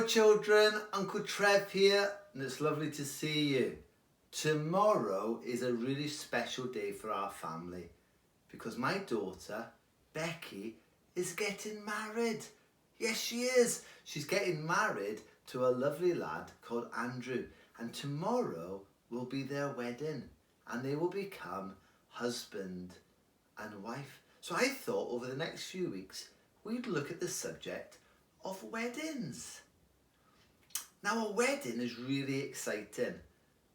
Hello children, Uncle Trev here, and it's lovely to see you. Tomorrow is a really special day for our family because my daughter, Becky, is getting married. Yes, she is. She's getting married to a lovely lad called Andrew, and tomorrow will be their wedding and they will become husband and wife. So I thought over the next few weeks we'd look at the subject of weddings. Now a wedding is really exciting,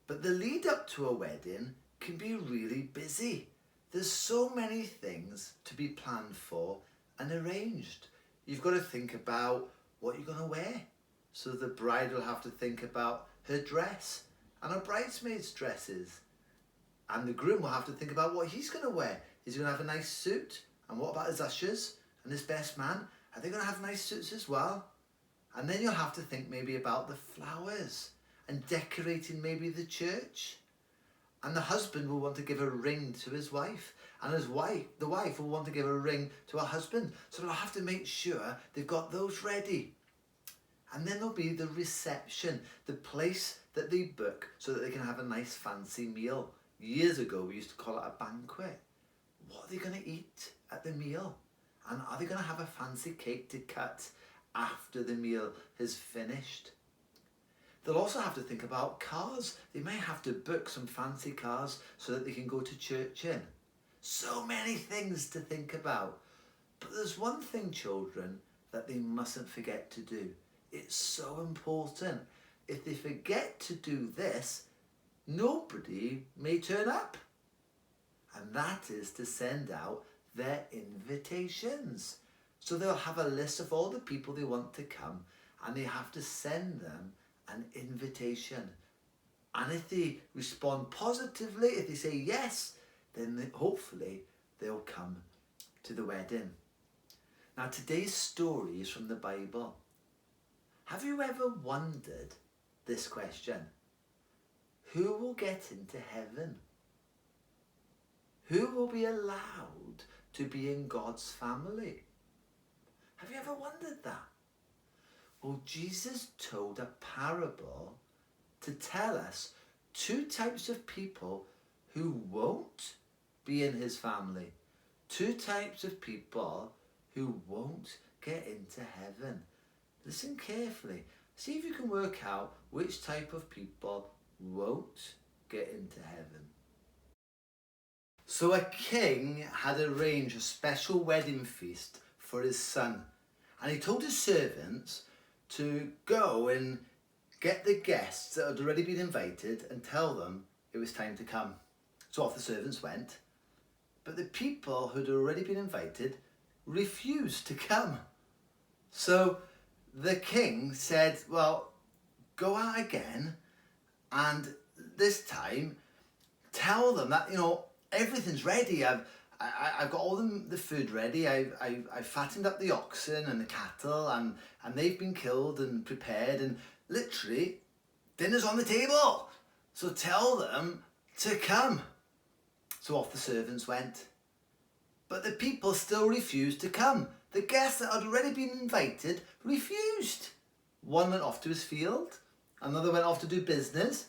but the lead up to a wedding can be really busy. There's so many things to be planned for and arranged. You've got to think about what you're going to wear. So the bride will have to think about her dress and her bridesmaids' dresses. And the groom will have to think about what he's going to wear. Is he going to have a nice suit? And what about his ushers and his best man? Are they going to have nice suits as well? And then you'll have to think maybe about the flowers and decorating maybe the church. And the husband will want to give a ring to his wife, and the wife will want to give a ring to her husband. So they'll have to make sure they've got those ready. And then there'll be the reception, the place that they book so that they can have a nice fancy meal. Years ago we used to call it a banquet. What are they going to eat at the meal? And are they going to have a fancy cake to cut after the meal is finished? They'll also have to think about cars. They may have to book some fancy cars so that they can go to church in. So many things to think about. But there's one thing, children, that they mustn't forget to do. It's so important. If they forget to do this, nobody may turn up. And that is to send out their invitations. So they'll have a list of all the people they want to come, and they have to send them an invitation. And if they respond positively, if they say yes, then hopefully they'll come to the wedding. Now today's story is from the Bible. Have you ever wondered this question? Who will get into heaven? Who will be allowed to be in God's family? Have you ever wondered that? Well, Jesus told a parable to tell us two types of people who won't be in his family. Two types of people who won't get into heaven. Listen carefully. See if you can work out which type of people won't get into heaven. So a king had arranged a special wedding feast for his son, and he told his servants to go and get the guests that had already been invited and tell them it was time to come. So off the servants went, but the people who had already been invited refused to come. So the king said, well, go out again, and this time tell them that, everything's ready. I've got all the food ready. I've fattened up the oxen and the cattle, and they've been killed and prepared, and literally dinner's on the table. So tell them to come. So off the servants went. But the people still refused to come. The guests that had already been invited refused. One went off to his field, another went off to do business,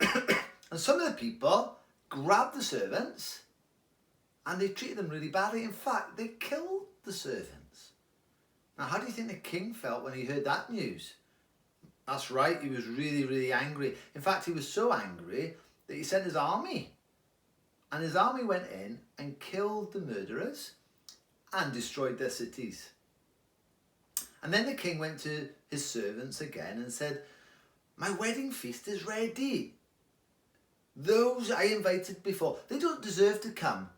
and some of the people grabbed the servants and they treated them really badly. In fact, they killed the servants. Now, how do you think the king felt when he heard that news? That's right, he was really, really angry. In fact, he was so angry that he sent his army. And his army went in and killed the murderers and destroyed their cities. And then the king went to his servants again and said, my wedding feast is ready. Those I invited before, they don't deserve to come.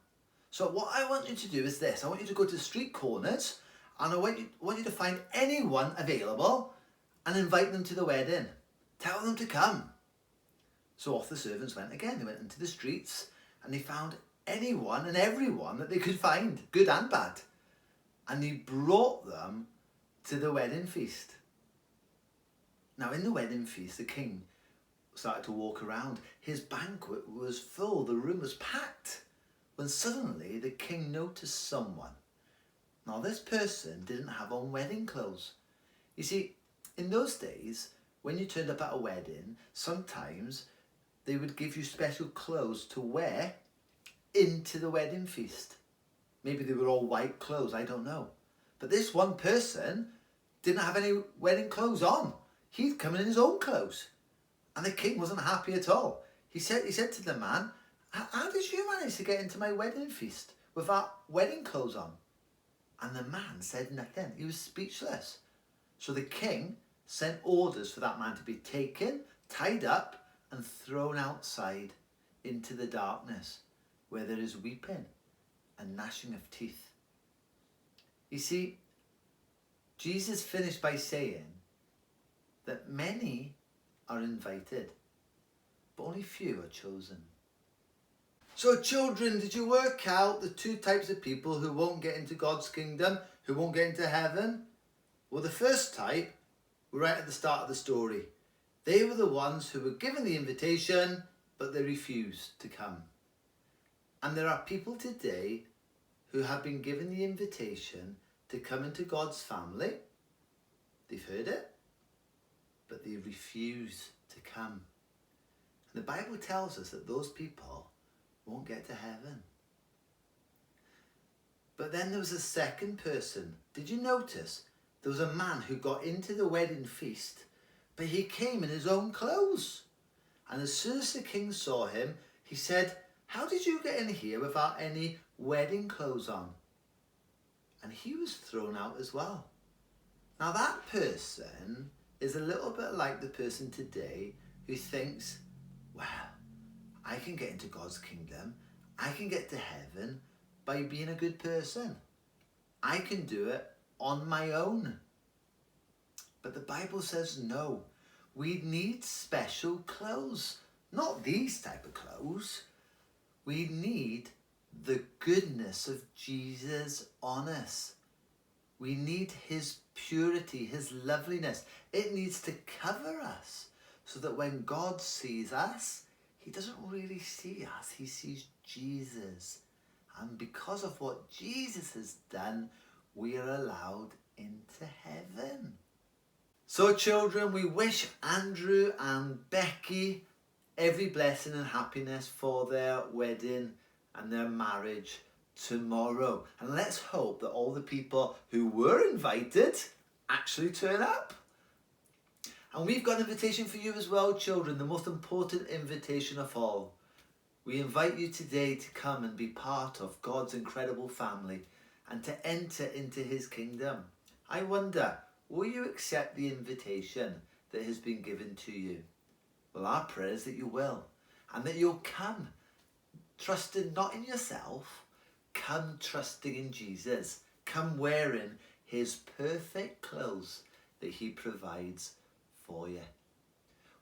So what I want you to do is this. I want you to go to street corners, and I want you to find anyone available and invite them to the wedding. Tell them to come. So off the servants went again. They went into the streets and they found anyone and everyone that they could find, good and bad. And they brought them to the wedding feast. Now in the wedding feast, the king started to walk around. His banquet was full, the room was packed, when suddenly the king noticed someone. Now this person didn't have on wedding clothes. You see, In those days, when you turned up at a wedding, sometimes they would give you special clothes to wear into the wedding feast. Maybe they were all white clothes, I don't know. But this one person didn't have any wedding clothes on. He'd come in his own clothes. And the king wasn't happy at all. He said to the man, how did you manage to get into my wedding feast without wedding clothes on? And the man said nothing. He was speechless. So the king sent orders for that man to be taken, tied up, and thrown outside into the darkness where there is weeping and gnashing of teeth. You see, Jesus finished by saying that many are invited, but only few are chosen. So children, did you work out the two types of people who won't get into God's kingdom, who won't get into heaven? Well, the first type were right at the start of the story. They were the ones who were given the invitation, but they refused to come. And there are people today who have been given the invitation to come into God's family. They've heard it, but they refuse to come. And the Bible tells us that those people won't get to heaven. But then there was a second person. Did you notice? There was a man who got into the wedding feast, but he came in his own clothes. And as soon as the king saw him, he said, how did you get in here without any wedding clothes on? And he was thrown out as well. Now that person is a little bit like the person today who thinks, well, I can get into God's kingdom, I can get to heaven by being a good person. I can do it on my own. But the Bible says no. We need special clothes. Not these type of clothes. We need the goodness of Jesus on us. We need his purity, his loveliness. It needs to cover us so that when God sees us, he doesn't really see us. He sees Jesus. And because of what Jesus has done, we are allowed into heaven. So children, we wish Andrew and Becky every blessing and happiness for their wedding and their marriage tomorrow. And let's hope that all the people who were invited actually turn up. And we've got an invitation for you as well, children, the most important invitation of all. We invite you today to come and be part of God's incredible family and to enter into his kingdom. I wonder, will you accept the invitation that has been given to you? Well, our prayer is that you will, and that you'll come trusting not in yourself, come trusting in Jesus, come wearing his perfect clothes that he provides for you.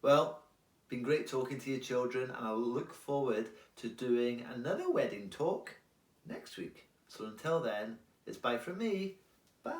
Well, been great talking to you children, and I'll look forward to doing another wedding talk next week. So until then, it's bye from me. Bye.